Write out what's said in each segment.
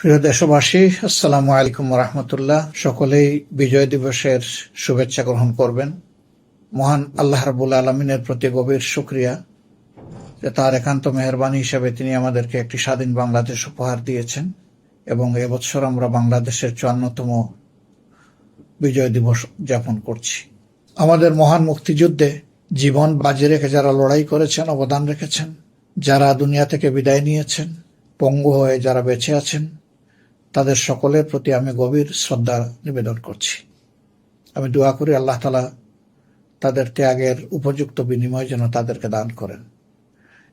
প্রিয় দেশবাসী, আসসালামু আলাইকুম রহমতুল্লাহ। সকলেই বিজয় দিবসের শুভেচ্ছা গ্রহণ করবেন। মহান আল্লাহ রাব্বুল আলমিনের প্রতি গভীর শুকরিয়া যে তার একান্ত মেহরবানি হিসেবে তিনি আমাদেরকে একটি স্বাধীন বাংলাদেশ উপহার দিয়েছেন এবং এবছর আমরা বাংলাদেশের 54তম বিজয় দিবস উদযাপন করছি। আমাদের মহান মুক্তিযুদ্ধে জীবন বাজি রেখে যারা লড়াই করেছেন, অবদান রেখেছেন, যারা দুনিয়া থেকে বিদায় নিয়েছেন, পঙ্গু হয়ে যারা বেঁচে আছেন, তাদের সকলের প্রতি আমি গভীর শ্রদ্ধা নিবেদন করছি। আমি দোয়া করি আল্লাহ তাআলা তাদের ত্যাগের উপযুক্ত বিনিময় যেন তাদেরকে দান করেন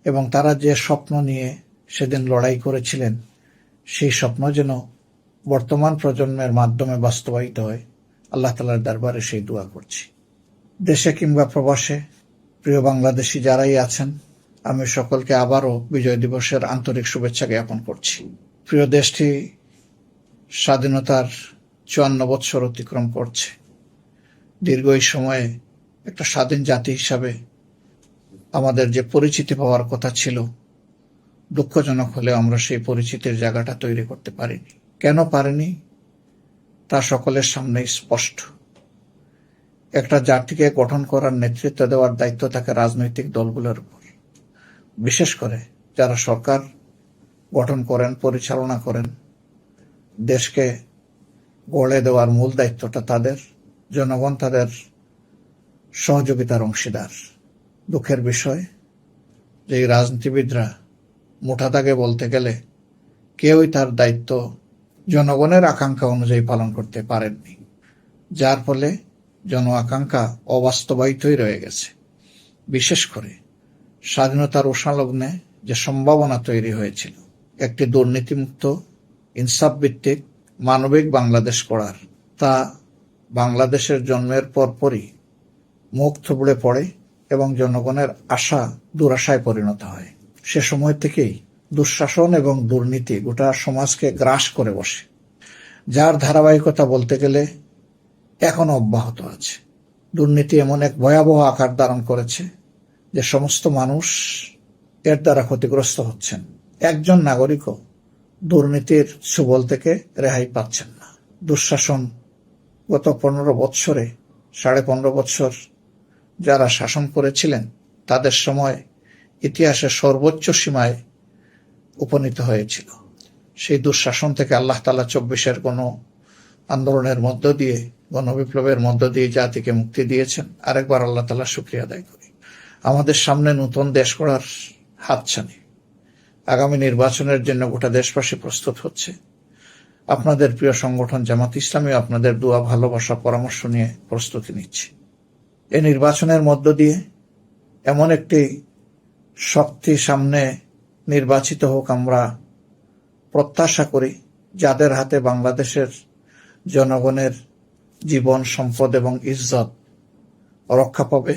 এবং তারা যে স্বপ্ন নিয়ে সেদিন লড়াই করেছিলেন সেই স্বপ্ন যেন বর্তমান প্রজন্মের মাধ্যমে বাস্তবায়িত হয়। আল্লাহ তাআলার দরবারে সেই দোয়া করছি। দেশে কিংবা প্রবাসে প্রিয় বাংলাদেশি যারাই আছেন, আমি সকলকে আবারও বিজয় দিবসের আন্তরিক শুভেচ্ছা জ্ঞাপন করছি। প্রিয় দেশটি স্বাধীনতার 54 বছর অতিক্রম করছে। দীর্ঘ এই সময়ে একটা স্বাধীন জাতি হিসাবে আমাদের যে পরিচিতি পাওয়ার কথা ছিল, দুঃখজনক হলেও আমরা সেই পরিচিতির জায়গাটা তৈরি করতে পারিনি। কেন পারিনি তা সকলের সামনেই স্পষ্ট। একটা জাতিকে গঠন করার নেতৃত্ব দেওয়ার দায়িত্ব থাকে রাজনৈতিক দলগুলোর উপর, বিশেষ করে যারা সরকার গঠন করেন, পরিচালনা করেন। দেশকে গড়ে দেওয়ার মূল দায়িত্বটা তাদের। জনগণ তাদের সহযোগিতার অংশীদার। দুঃখের বিষয় যে এই রাজনীতিবিদরা মুঠা দাগে বলতে গেলে কেউই তার দায়িত্ব জনগণের আকাঙ্ক্ষা অনুযায়ী পালন করতে পারেননি, যার ফলে জন আকাঙ্ক্ষা অবাস্তবায়িতই রয়ে গেছে। বিশেষ করে স্বাধীনতার উষ্ণালগ্নে যে সম্ভাবনা তৈরি হয়েছিল একটি দুর্নীতিমুক্ত, ইনসাফ ভিত্তিক, মানবিক বাংলাদেশ গড়ার, তা বাংলাদেশের জন্মের পরপরই মুখ থুবড়ে পড়ে এবং জনগণের আশা দুরাশায় পরিণত হয়। সে সময় থেকেই দুঃশাসন এবং দুর্নীতি গোটা সমাজকে গ্রাস করে বসে, যার ধারাবাহিকতা বলতে গেলে এখনো অব্যাহত আছে। দুর্নীতি এমন এক ভয়াবহ আকার ধারণ করেছে যে সমস্ত মানুষ এর দ্বারা ক্ষতিগ্রস্ত হচ্ছেন। একজন নাগরিকও দুর্নীতির সুবল থেকে রেহাই পাচ্ছেন না। দুঃশাসন গত 15 বৎসরে 15.5 বৎসর যারা শাসন করেছিলেন তাদের সময় ইতিহাসের সর্বোচ্চ সীমায় উপনীত হয়েছিল। সেই দুঃশাসন থেকে আল্লাহ তাআলা 24-এর গণ আন্দোলনের মধ্য দিয়ে, গণবিপ্লবের মধ্য দিয়ে জাতিকে মুক্তি দিয়েছেন। আরেকবার আল্লাহ তাআলা শুকরিয়া আদায় করি। আমাদের সামনে নতুন দেশ গড়ার হাতছানি। আগামী নির্বাচনের জন্য গোটা দেশবাসী প্রস্তুত হচ্ছে। আপনাদের প্রিয় সংগঠন জামাত ইসলামী আপনাদের দোয়া, ভালোবাসা, পরামর্শ নিয়ে প্রস্তুতি নিচ্ছে। এই নির্বাচনের মধ্য দিয়ে এমন একটি শক্তি সামনে নির্বাচিত হোক আমরা প্রত্যাশা করি, যাদের হাতে বাংলাদেশের জনগণের জীবন, সম্পদ এবং ইজ্জত রক্ষা পাবে।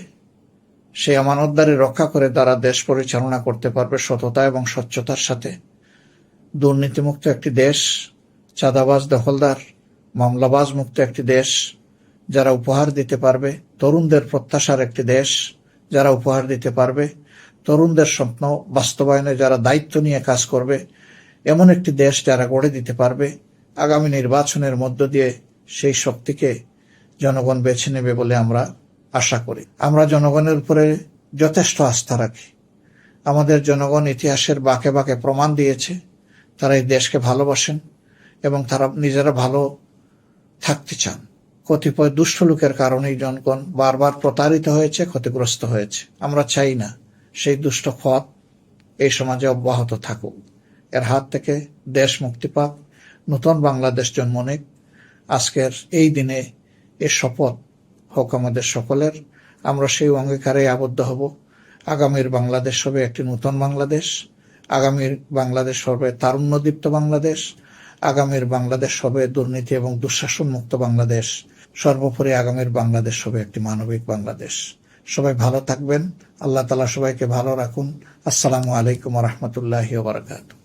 সেই আমানতদারি রক্ষা করে তারা দেশ পরিচালনা করতে পারবে সততা এবং স্বচ্ছতার সাথে। দুর্নীতিমুক্ত একটি দেশ, চাঁদাবাজ, দখলদার, মামলাবাজ মুক্ত একটি দেশ যারা উপহার দিতে পারবে। তরুণদের প্রত্যাশার একটি দেশ যারা উপহার দিতে পারবে। তরুণদের স্বপ্ন বাস্তবায়নে যারা দায়িত্ব নিয়ে কাজ করবে, এমন একটি দেশ যারা গড়ে দিতে পারবে। আগামী নির্বাচনের মধ্য দিয়ে সেই শক্তিকে জনগণ বেছে নেবে বলে আমরা আশা করি। আমরা জনগণের উপরে যথেষ্ট আস্থা রাখি। আমাদের জনগণ ইতিহাসের বাঁকে বাঁকে প্রমাণ দিয়েছে তারা এই দেশকে ভালোবাসেন এবং তারা নিজেরা ভালো থাকতে চান। কতিপয় দুষ্ট লোকের কারণেই জনগণ বারবার প্রতারিত হয়েছে, ক্ষতিগ্রস্ত হয়েছে। আমরা চাই না সেই দুষ্ট পথ এই সমাজে অব্যাহত থাকুক। এর হাত থেকে দেশ মুক্তি পাক, নতুন বাংলাদেশ জন্ম নিক। আজকের এই দিনে এ শপথ হোক আমাদের সকলের। আমরা সেই অঙ্গীকারে আবদ্ধ হব। আগামীর বাংলাদেশ হবে একটি নতুন বাংলাদেশ। আগামীর বাংলাদেশ হবে তারুণ্যদীপ্ত বাংলাদেশ। আগামীর বাংলাদেশ হবে দুর্নীতি এবং দুঃশাসন মুক্ত বাংলাদেশ। সর্বোপরি আগামীর বাংলাদেশ হবে একটি মানবিক বাংলাদেশ। সবাই ভালো থাকবেন। আল্লাহ তাআলা সবাইকে ভালো রাখুন। আসসালামু আলাইকুম ওয়া রাহমাতুল্লাহি ওয়া বারাকাতুহু।